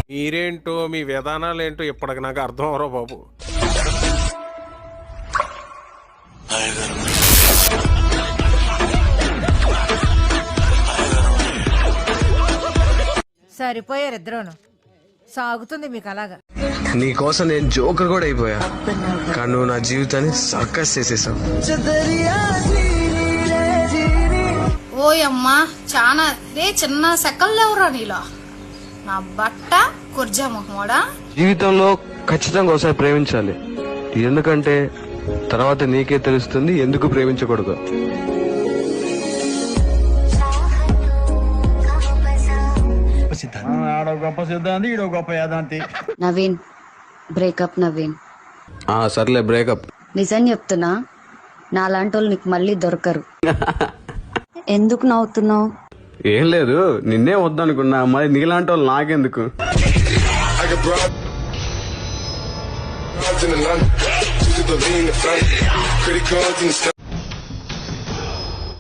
మీరేంటో మీ విధానాలేంటో ఇప్పటికి నాకు అర్థం అవరో బాబు. సరిపోయారు ఇద్దరును. సాగుతుంది మీకు అలాగా. నీకోసం నేను జోకర్ కూడా అయిపోయా, కానీ నువ్వు నా జీవితాన్ని సర్కస్ చేసేసావు. ఓయమ్మా చాలా చిన్న సెకల్లో ఎవరా నీలో నా బట్ట కుర్జా మొహమోడా. జీవితంలో ఖచ్చితంగా ఒకసారి ప్రేమించాలి, ఎందుకంటే తర్వాత నీకే తెలుస్తుంది ఎందుకు ప్రేమించకూడదు. గొప్ప సిద్ధాంతి, ఈడో గొప్ప యాదాంతి. నవీన్, బ్రేకప్ నవీన్. సర్లే బ్రేకప్. నిజం చెప్తున్నా, నాలాంటి వాళ్ళు నీకు మళ్ళీ దొరకరు. ఎందుకు నవ్వుతున్నావు? ఏం లేదు, నిన్నే వద్దనుకున్నా, మరి నీలాంటి వాళ్ళు నాకెందుకు.